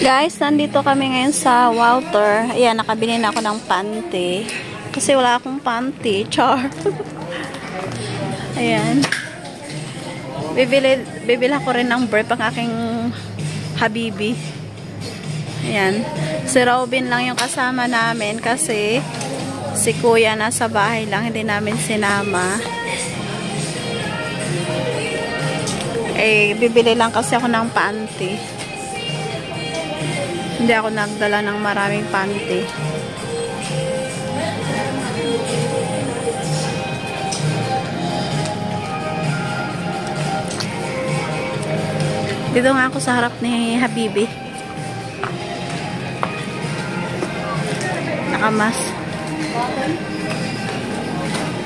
Guys, nandito kami ngayon sa Walter. Ayan, nakabili na ako ng panty. Kasi wala akong panty. Char. Ayan. Bibili ko rin ng brief ang aking habibi. Ayan. Si Robin lang yung kasama namin kasi si Kuya nasa bahay lang. Hindi namin sinama. Bibili lang kasi ako ng panty. Hindi ako nagdala ng maraming panty. Dito nga ako sa harap ni Habibi. Nakamas.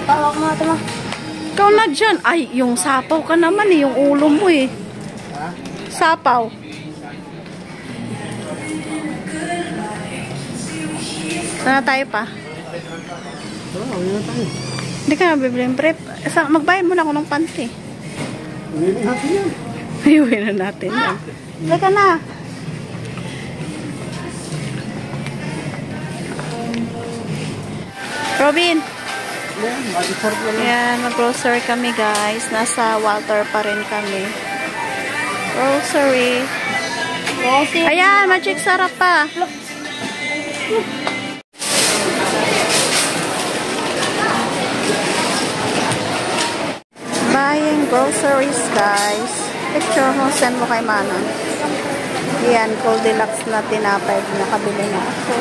Tawag mo ito mo. Ikaw na dyan. Ay, yung sapaw ka naman eh. Yung ulo mo eh. Sapaw. Sana tayo pa? Hindi ka na bibili ng brief. Magbayad muna ako ng panty. Ayuhin na natin yan. Halika na. Robin. Ayan, mag-grocery kami guys. Nasa Walter pa rin kami. Grocery. Ayan, magic sarap pa. Buying groceries guys. Picture mo, send mo kay Mana. Yan, Goldilocks na tinapay. Nakabili na ako.